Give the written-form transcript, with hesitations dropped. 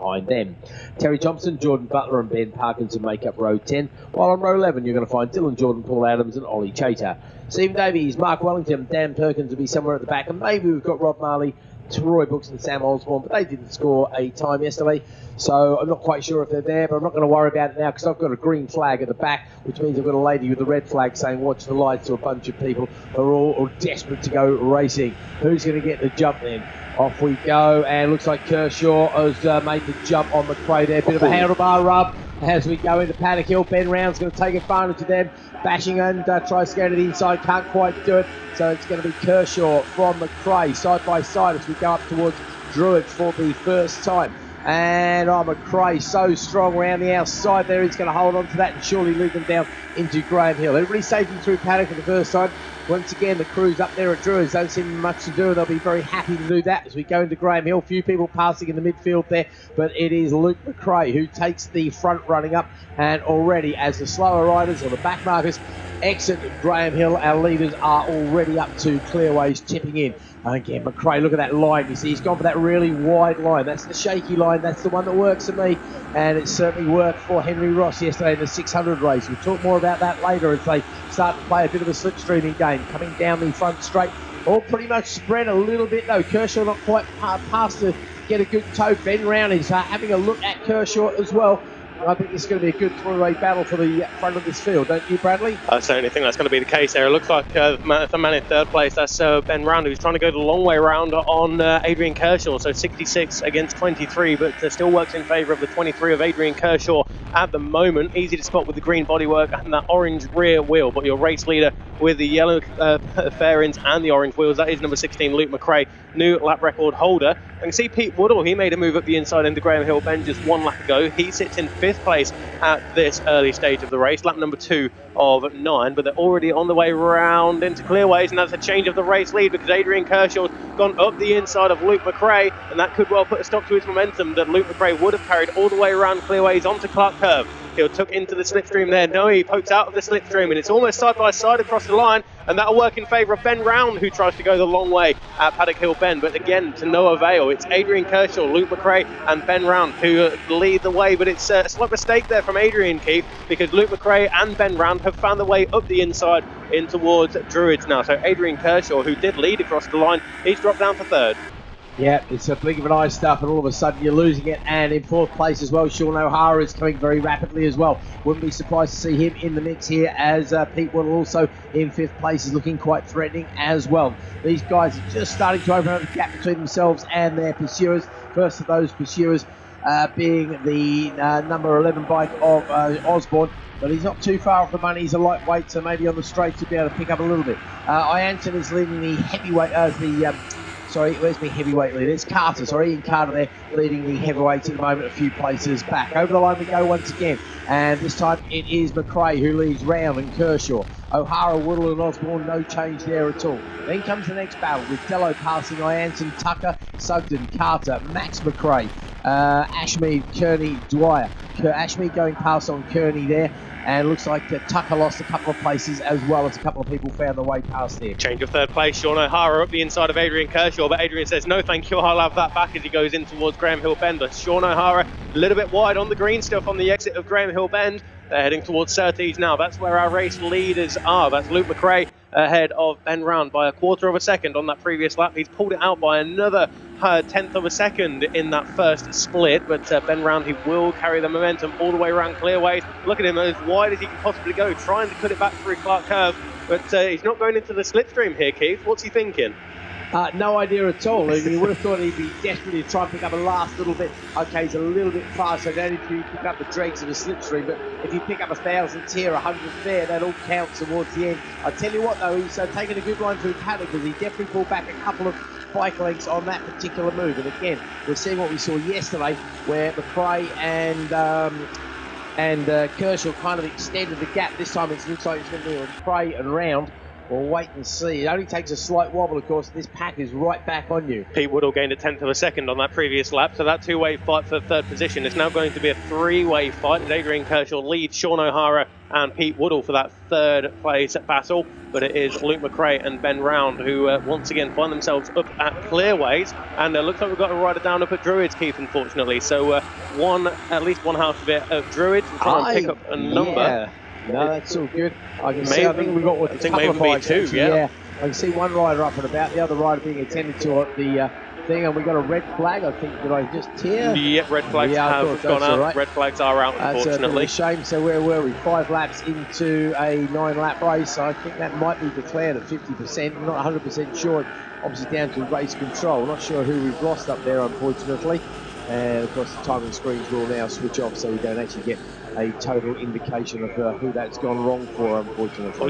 behind them. Terry Thompson, Jordan Butler and Ben Parkinson make up row 10, while on row 11 you're going to find Dylan Jordan, Paul Adams and Ollie Chater. Stephen Davies, Mark Wellington, Dan Perkins will be somewhere at the back, and maybe we've got Rob Marley, Roy Brooks and Sam Osborne, but they didn't score a time yesterday, so I'm not quite sure if they're there, but I'm not going to worry about it now because I've got a green flag at the back, which means I've got a lady with a red flag saying watch the lights to a bunch of people who are all desperate to go racing. Who's going to get the jump then? Off we go, and looks like Kershaw has made the jump on McRae there. Bit of a handlebar rub as we go into Paddock Hill. Ben Round's going to take advantage of them, bashing and tries to go to the inside, can't quite do it. So it's going to be Kershaw from McRae, side by side as we go up towards Druids for the first time. And McRae so strong around the outside there, he's going to hold on to that and surely lead them down into Graham Hill. Everybody safely through Paddock for the first time. Once again, the crews up there at Druids don't seem much to do, and they'll be very happy to do that as we go into Graham Hill. Few people passing in the midfield there, but it is Luke McRae who takes the front running up, and already as the slower riders or the back markers exit Graham Hill, our leaders are already up to Clearways tipping in. And again, McRae, look at that line. You see, he's gone for that really wide line. That's the shaky line. That's the one that works for me. And it certainly worked for Henry Ross yesterday in the 600 race. We'll talk more about that later as they start to play a bit of a slipstreaming game. Coming down the front straight, all pretty much spread a little bit though. Kershaw not quite past to get a good toe. Ben Round is having a look at Kershaw as well. I think it's going to be a good three-way battle for the front of this field, don't you, Bradley? I certainly think that's going to be the case there. It looks like the man in third place, that's Ben Round, who's trying to go the long way round on Adrian Kershaw. So 66 against 23, but still works in favour of the 23 of Adrian Kershaw at the moment. Easy to spot with the green bodywork and that orange rear wheel. But your race leader with the yellow fairings and the orange wheels, that is number 16, Luke McRae, new lap record holder. I can see Pete Woodall, he made a move up the inside into Graham Hill Bend just one lap ago. He sits in 5th place at this early stage of the race, lap number 2 of 9, but they're already on the way round into Clearways, and that's a change of the race lead because Adrian Kershaw's gone up the inside of Luke McRae, and that could well put a stop to his momentum that Luke McRae would have carried all the way around Clearways onto Clark Curve. He'll tuck into the slipstream there. No, he pokes out of the slipstream, and it's almost side by side across the line, and that'll work in favour of Ben Round, who tries to go the long way at Paddock Hill Bend, but again to no avail. It's Adrian Kershaw, Luke McRae and Ben Round who lead the way, but it's a slight mistake there from Adrian, Keith, because Luke McRae and Ben Round have found their way up the inside in towards Druids now. So Adrian Kershaw, who did lead across the line, he's dropped down to 3rd. Yeah, it's a blink of an eye stuff, and all of a sudden you're losing it. And in 4th place as well, Sean O'Hara is coming very rapidly as well. Wouldn't be surprised to see him in the mix here, as Pete Woodall also in 5th place is looking quite threatening as well. These guys are just starting to open up the gap between themselves and their pursuers. First of those pursuers being the number 11 bike of Osborne. But he's not too far off the money. He's a lightweight, so maybe on the straight to be able to pick up a little bit. Ianson is leading the heavyweight, where's my heavyweight leader? It's Carter, Ian Carter there, leading the heavyweights at the moment, a few places back. Over the line we go once again, and this time it is McRae who leads Round and Kershaw. O'Hara, Woodall and Osborne, no change there at all. Then comes the next battle with Dello passing Ianson, Tucker, Sugden, Carter, Max McRae, Ashmead, Kearney, Dwyer. Ashmead going past on Kearney there. And looks like Tucker lost a couple of places as well as a couple of people found their way past there. Change of 3rd place, Sean O'Hara up the inside of Adrian Kershaw, but Adrian says no thank you, I'll have that back as he goes in towards Graham Hill Bend. But Sean O'Hara a little bit wide on the green stuff on the exit of Graham Hill Bend. They're heading towards Surtees now. That's where our race leaders are. That's Luke McRae ahead of Ben Round by 1/4 of a second on that previous lap. He's pulled it out by another 1/10 of a second in that first split, but Ben Round, he will carry the momentum all the way around Clearways. Look at him, as wide as he can possibly go, trying to cut it back through Clark Curve, but he's not going into the slipstream here, Keith. What's he thinking? No idea at all. You would have thought he'd be desperately trying to pick up a last little bit. Okay, he's a little bit fast, so don't if you pick up the dregs of the slipstream, but if you pick up 1,000 here, 100 there, that all counts towards the end. I tell you what, though, he's taken a good line through Paddock, because he definitely pulled back a couple of bike lengths on that particular move. And again, we're seeing what we saw yesterday, where McRae and Kershaw kind of extended the gap. This time it looks like it's going to be McRae and Round We'll wait and see. It only takes a slight wobble, of course. This pack is right back on you. Pete Woodall gained a tenth of a second on that previous lap, so that two-way fight for third position is now going to be a three-way fight. And Adrian Kershaw leads Sean O'Hara and Pete Woodall for that third place battle, but it is Luke McRae and Ben Round who once again find themselves up at Clearways, and looks like we've got a rider down up at Druids, Keith, unfortunately. So at least one half of it at Druids will try and pick up a number. Yeah. No, that's all good. I can see. I think we've got what I think maybe be two. Yeah. I can see one rider up and about, the other rider being attended to at the thing, and we got a red flag. I think, did I just tear? Yep, red flags have gone out. Right. Red flags are out, unfortunately. That's a shame. So where were we? 5 laps into a 9-lap race. I think that might be declared at 50%. I'm not 100% sure. Obviously down to race control. Not sure who we've lost up there, unfortunately. And of course the timing screens will now switch off, so we don't actually get a total indication of who that's gone wrong for, unfortunately.